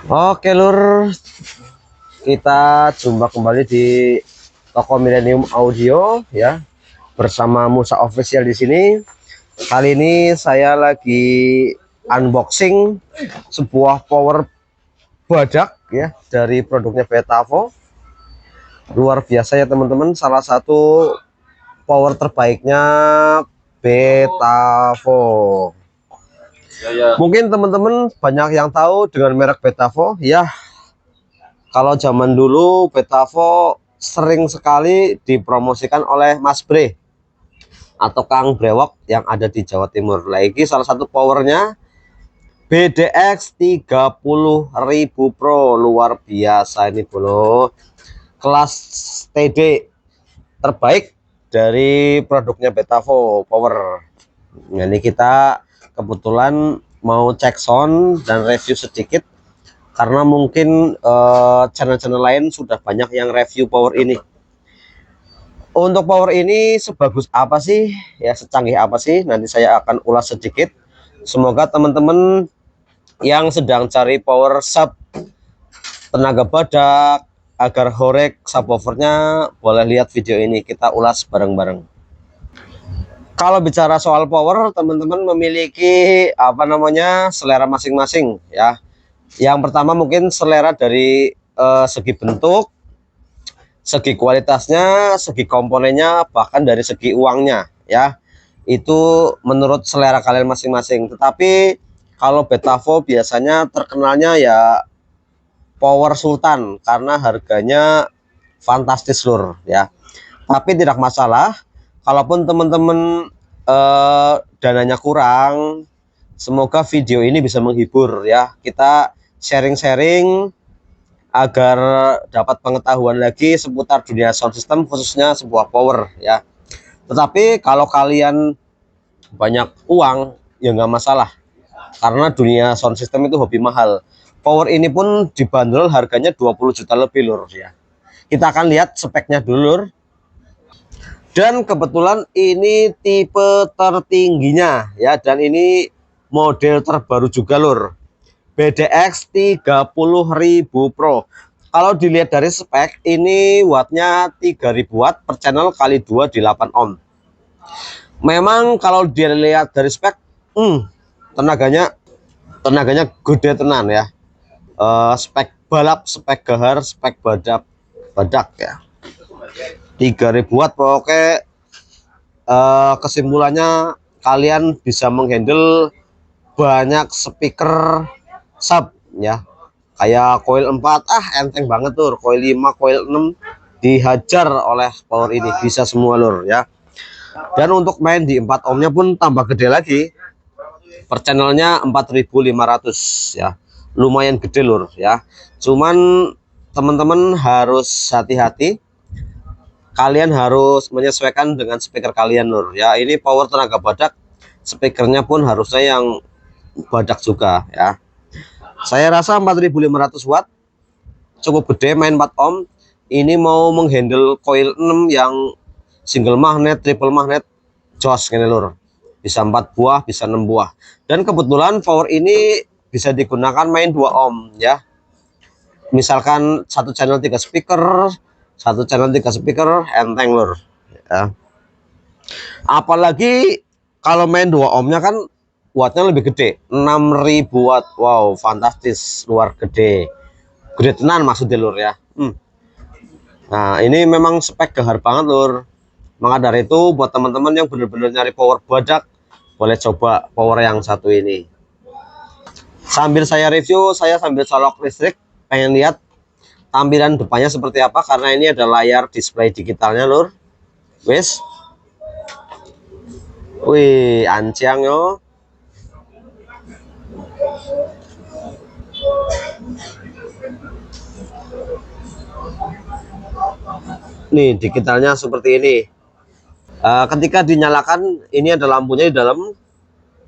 Oke lur, kita jumpa kembali di toko Millennium Audio ya, bersama Musa Official di sini. Kali ini saya lagi unboxing sebuah power badak ya dari produknya Betavo. Luar biasa ya teman-teman, salah satu power terbaiknya Betavo. Mungkin teman-teman banyak yang tahu dengan merek Betavo ya. Kalau zaman dulu Betavo sering sekali dipromosikan oleh Mas Bre atau Kang Brewok yang ada di Jawa Timur. Lagi salah satu powernya BDX 30.000 Pro, luar biasa ini bro. Kelas TD terbaik dari produknya Betavo Power. Nah, ini kita kebetulan mau cek sound dan review sedikit karena mungkin channel-channel lain sudah banyak yang review power ini. Untuk power ini sebagus apa sih ya, secanggih apa sih, nanti saya akan ulas sedikit. Semoga teman-teman yang sedang cari power sub tenaga badak agar horek subwoofernya, boleh lihat video ini, kita ulas bareng-bareng. Kalau bicara soal power, teman-teman memiliki apa namanya selera masing-masing ya. Yang pertama mungkin selera dari segi bentuk, segi kualitasnya, segi komponennya, bahkan dari segi uangnya ya. Itu menurut selera kalian masing-masing. Tetapi kalau Betavo biasanya terkenalnya ya Power Sultan karena harganya fantastis lur ya. Tapi tidak masalah kalaupun teman-teman dananya kurang. Semoga video ini bisa menghibur ya. Kita sharing-sharing agar dapat pengetahuan lagi seputar dunia sound system, khususnya sebuah power ya. Tetapi kalau kalian banyak uang ya nggak masalah, karena dunia sound system itu hobi mahal. Power ini pun dibanderol harganya 20 juta lebih lur ya. Kita akan lihat speknya dulu lur. Dan kebetulan ini tipe tertingginya ya, dan ini model terbaru juga lur. BDX 30.000 Pro. Kalau dilihat dari spek, ini wattnya 3000 watt per channel kali 2 di 8 ohm. Memang kalau dilihat dari spek, tenaganya tenaganya gede tenan ya. Spek balap, spek gahar, spek badak ya. 3000 watt pokoknya. Kesimpulannya kalian bisa menghandle banyak speaker sub ya, kayak coil 4 enteng banget tuh, coil 5, coil 6 dihajar oleh power ini, bisa semua lur ya. Dan untuk main di 4 ohmnya pun tambah gede lagi, per channelnya 4500 ya, lumayan gede lur ya. Cuman teman-teman harus hati-hati, kalian harus menyesuaikan dengan speaker kalian lur ya. Ini power tenaga badak, speakernya pun harusnya yang badak juga ya. Saya rasa 4500 watt cukup gede, main 4 ohm. Ini mau menghandle coil 6 yang single magnet, triple magnet, jos gini lur. Bisa 4 buah, bisa 6 buah. Dan kebetulan power ini bisa digunakan main 2 ohm ya. Misalkan satu channel 3 speaker, satu channel 3 speaker, enteng lur ya. Apalagi kalau main 2 ohmnya kan wattnya lebih gede, 6000 watt. Wow, fantastis, luar gede. Gede tenan maksudnya lur ya. Nah, ini memang spek gahar banget lur. Maka dari itu buat teman-teman yang bener-bener nyari power badak, boleh coba power yang satu ini. Sambil saya review, saya sambil colok listrik, pengen lihat tampilan depannya seperti apa, karena ini ada layar display digitalnya lur. Wes. Wih, anciang yo. Nih digitalnya seperti ini. Ketika dinyalakan, ini ada lampunya di dalam,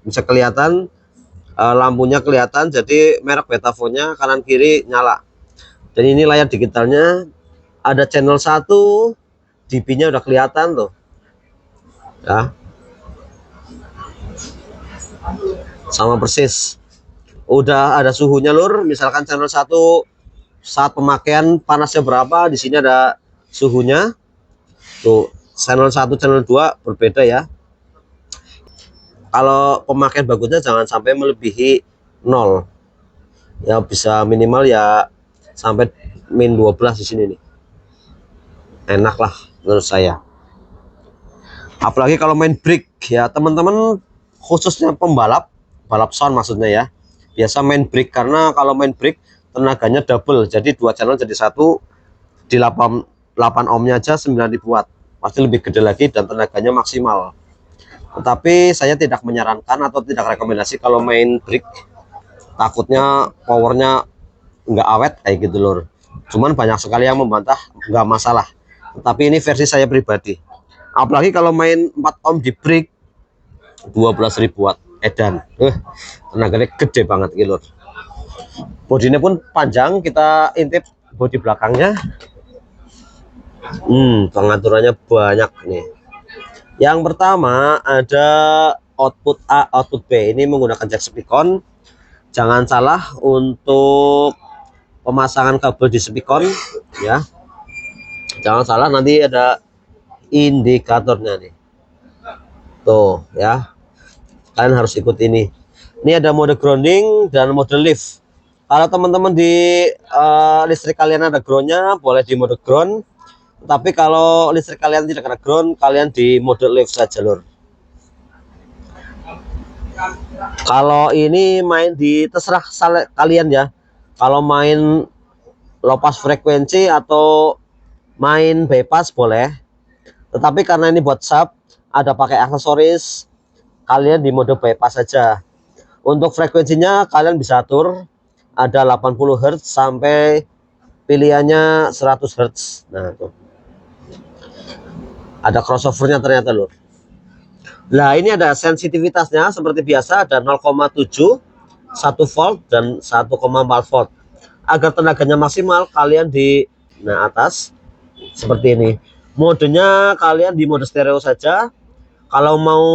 bisa kelihatan. Lampunya kelihatan, jadi merek Betavonya kanan kiri nyala. Dan ini layar digitalnya, ada channel 1, dB-nya udah kelihatan tuh ya, sama persis. Udah ada suhunya lur, misalkan channel 1 saat pemakaian panasnya berapa, di sini ada suhunya. Tuh, channel 1 channel 2 berbeda ya. Kalau pemakaian bagusnya jangan sampai melebihi 0. Ya bisa minimal ya sampai min 12 di sini nih. Enak lah menurut saya. Apalagi kalau main break ya teman-teman, khususnya pembalap, balap sound maksudnya ya. Biasa main break, karena kalau main break tenaganya double, jadi 2 channel jadi 1. Di 8 ohmnya aja 9000 watt, pasti lebih gede lagi dan tenaganya maksimal. Tetapi saya tidak menyarankan atau tidak rekomendasi kalau main break, takutnya powernya nggak awet kayak gitu lur. Cuman banyak sekali yang membantah nggak masalah, tapi ini versi saya pribadi. Apalagi kalau main 4 ohm di break 12.000 watt edan, tenaganya gede banget gitu lur. Bodinya pun panjang, kita intip bodi belakangnya. Pengaturannya banyak nih. Yang pertama ada output A, output B. Ini menggunakan jack speakon. Jangan salah untuk pemasangan kabel di speakon ya. Jangan salah, nanti ada indikatornya nih. Tuh ya. Kalian harus ikut ini. Ini ada mode grounding dan mode lift. Kalau teman-teman di listrik kalian ada groundnya, boleh di mode ground. Tapi kalau listrik kalian tidak ada ground, kalian di mode lift saja lur. Kalau ini main di terserah kalian ya. Kalau main low pass frekuensi atau main bypass boleh. Tetapi karena ini buat sub, ada pakai aksesoris, kalian di mode bypass saja. Untuk frekuensinya kalian bisa atur, ada 80 Hz sampai pilihannya 100 Hz. Nah tuh, ada crossovernya ternyata lur. Nah ini ada sensitivitasnya seperti biasa, ada 0,7, 1 volt dan 1,4 volt. Agar tenaganya maksimal, kalian di atas seperti ini. Modenya kalian di mode stereo saja. Kalau mau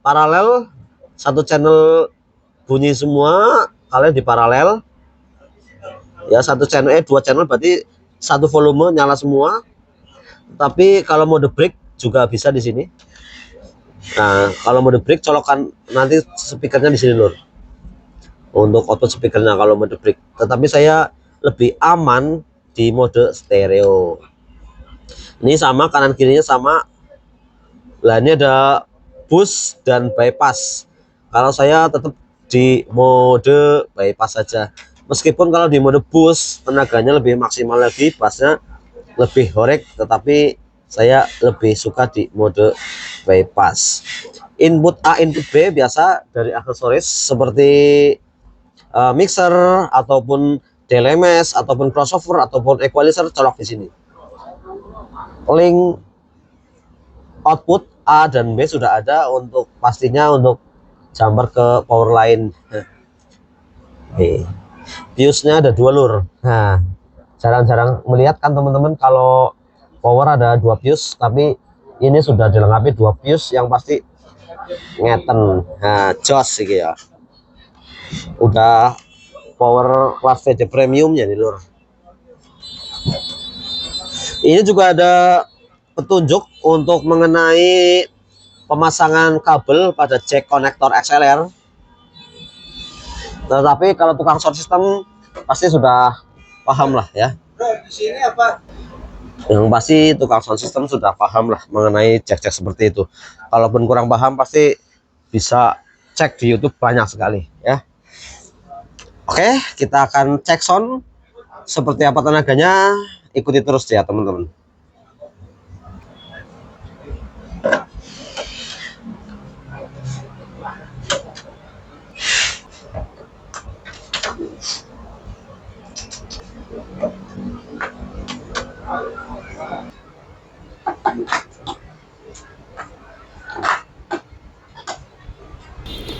paralel, 1 channel bunyi semua, kalian di paralel ya. 1 channel 2 channel berarti 1 volume nyala semua. Tapi kalau mode break juga bisa di sini. Nah, kalau mode break colokan nanti speakernya di sini lur. Untuk output speakernya kalau mode break. Tetapi saya lebih aman di mode stereo. Ini sama, kanan kirinya sama. Lah ini ada boost dan bypass. Kalau saya tetap di mode bypass saja. Meskipun kalau di mode boost tenaganya lebih maksimal lagi, bassnya lebih horek, tetapi saya lebih suka di mode bypass. Input A, input B biasa dari aksesoris seperti mixer ataupun DLMS ataupun crossover ataupun equalizer, colok di sini. Link output A dan B sudah ada untuk pastinya untuk jumper ke power line. Fuse-nya ada 2 lur. Nah, jarang-jarang melihat kan teman-teman kalau power ada 2 fuse, tapi ini sudah dilengkapi 2 fuse yang pasti ngeten. Nah, jos sih ya. Udah power kelas VD premiumnya nih lur. Ini juga ada petunjuk untuk mengenai pemasangan kabel pada jack konektor XLR. Tetapi kalau tukang sound system pasti sudah paham lah ya. Di sini apa? Yang pasti tukang sound system sudah paham lah mengenai jack-jack seperti itu. Kalaupun kurang paham pasti bisa cek di YouTube, banyak sekali ya. Oke, kita akan cek sound seperti apa tenaganya. Ikuti terus ya teman-teman.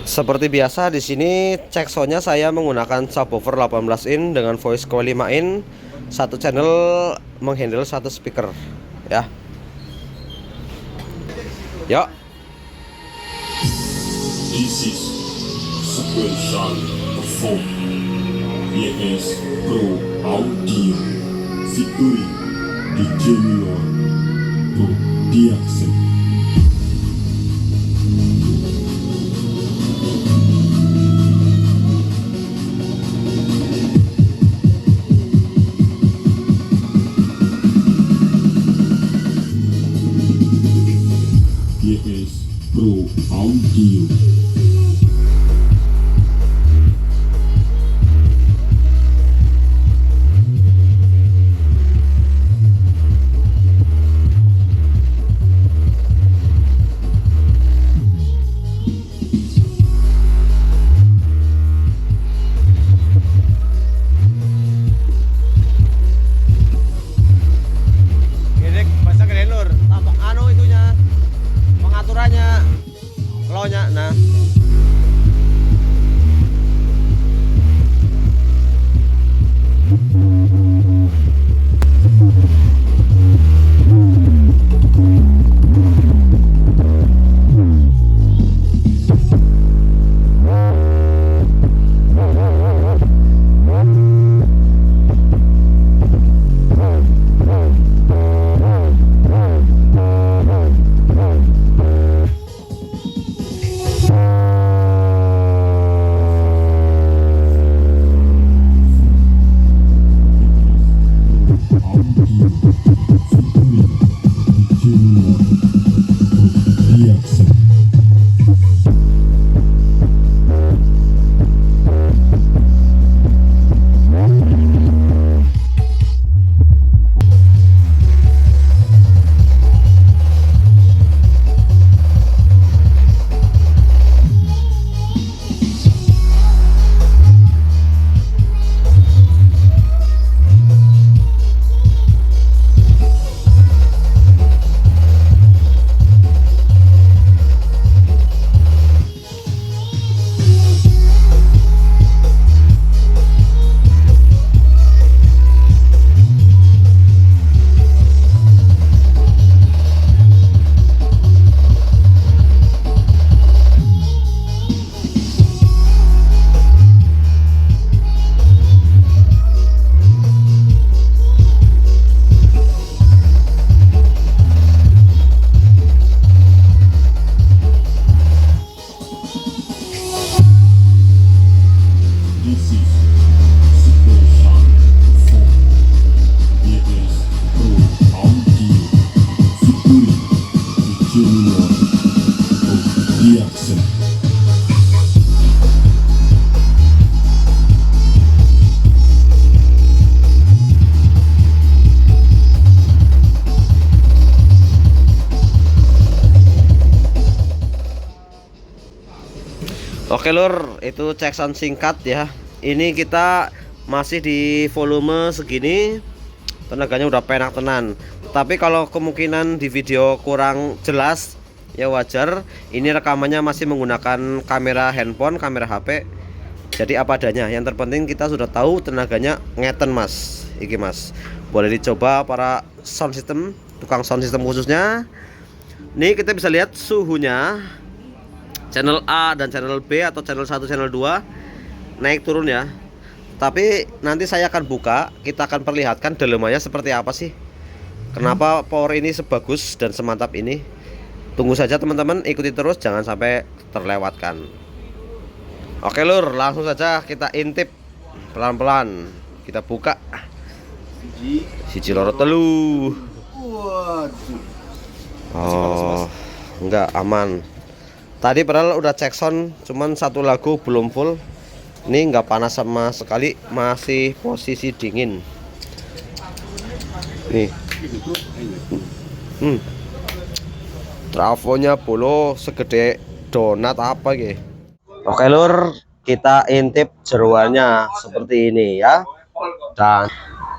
Seperti biasa di sini cek soundnya saya menggunakan subwoofer 18 in dengan voice coil 5 in, 1 channel menghandle 1 speaker ya. Yuk. This is Super Sound Phone YS Pro Audio featuring DJ Milor Production. YS Pro Audio. Nah, This is Special Phone YS Pro Audio featuring DJ Milor Production. oke lur, itu cek sound singkat ya. Ini kita masih di volume segini, tenaganya udah penak tenan. Tapi kalau kemungkinan di video kurang jelas ya wajar. Ini rekamannya masih menggunakan kamera handphone, kamera HP. Jadi apa adanya. Yang terpenting kita sudah tahu tenaganya ngeten mas. Iki mas, boleh dicoba para sound system, tukang sound system khususnya. Nih kita bisa lihat suhunya. Channel A dan channel B atau channel 1 channel 2 naik turun ya. Tapi nanti saya akan buka, kita akan perlihatkan dalemannya seperti apa sih. Kenapa power ini sebagus dan semantap ini. Tunggu saja teman-teman, ikuti terus, jangan sampai terlewatkan. Oke lur, langsung saja kita intip pelan-pelan. Kita buka. Siji loro telu. Oh, enggak aman. Tadi padahal udah cek sound, cuman satu lagu belum full. Ini nggak panas sama sekali, masih posisi dingin. Nih, trafonya bolo segede donat apa gitu. Oke lur, kita intip jeroannya seperti ini ya. Dan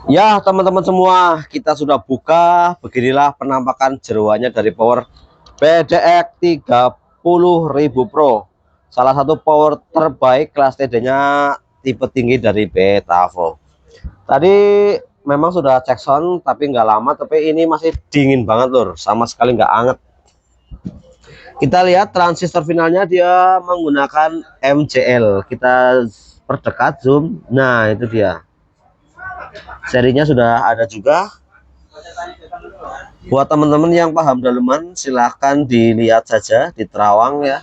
ya teman-teman semua, kita sudah buka. Beginilah penampakan jeroannya dari power PDX 30.000 Pro, salah satu power terbaik kelas TD nya tipe tinggi dari Betavo. Tadi memang sudah cek sound tapi nggak lama, tapi ini masih dingin banget lur, sama sekali nggak anget. Kita lihat transistor finalnya dia menggunakan MCL. Kita perdekat zoom. Nah, itu dia. Serinya sudah ada juga. Buat teman-teman yang paham daleman, silahkan dilihat saja di terawang ya.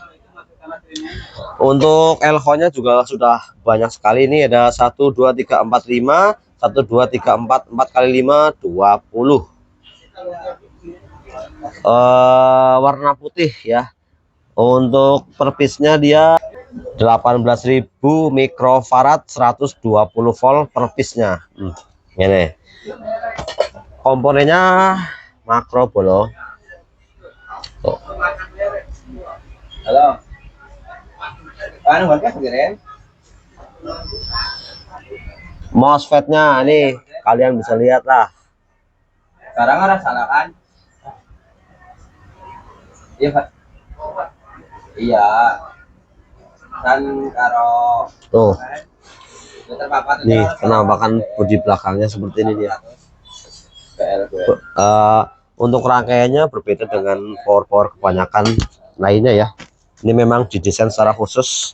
Untuk elko-nya juga sudah banyak sekali. Ini ada 1 2 3 4 5, 1 2 3 4 4 kali 5 20. Warna putih ya. Untuk per piece-nya dia 18.000 mikrofarad 120 volt per piece-nya. Ini. Komponennya makro bolo. Tuh. Halo. Anu warga segeren. MOSFET-nya nih kalian bisa lihat lah. Sekarang ada salah kan? Iya, Pak. Iya. Kan karo Tuh. terpapat Nih, penampakan bodi belakangnya seperti ini dia. Untuk rangkaiannya berbeda dengan power kebanyakan lainnya ya. Ini memang didesain secara khusus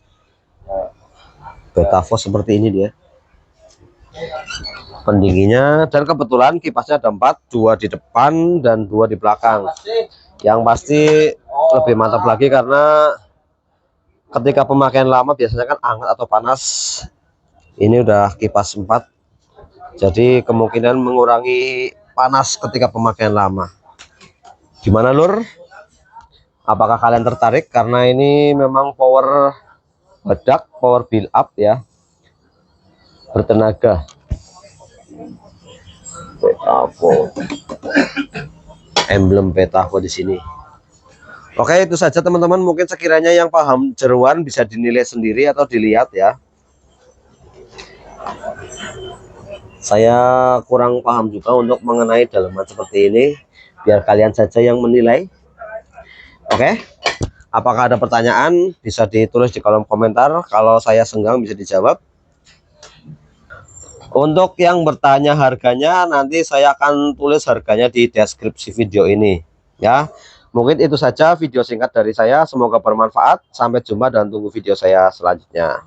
Betavo seperti ini dia. Pendinginnya, dan kebetulan kipasnya ada 4, 2 di depan dan 2 di belakang. Yang pasti lebih mantap lagi karena ketika pemakaian lama biasanya kan hangat atau panas. Ini udah kipas 4, jadi kemungkinan mengurangi panas ketika pemakaian lama. Gimana lur? Apakah kalian tertarik? Karena ini memang power bedak, power build up ya, bertenaga. Betavo, emblem Betavo di sini. Oke, itu saja teman-teman. Mungkin sekiranya yang paham jeruan bisa dinilai sendiri atau dilihat ya. Saya kurang paham juga untuk mengenai daleman seperti ini. Biar kalian saja yang menilai. Oke, apakah ada pertanyaan? Bisa ditulis di kolom komentar. Kalau saya senggang bisa dijawab. Untuk yang bertanya harganya, nanti saya akan tulis harganya di deskripsi video ini ya. Mungkin itu saja video singkat dari saya. Semoga bermanfaat. Sampai jumpa dan tunggu video saya selanjutnya.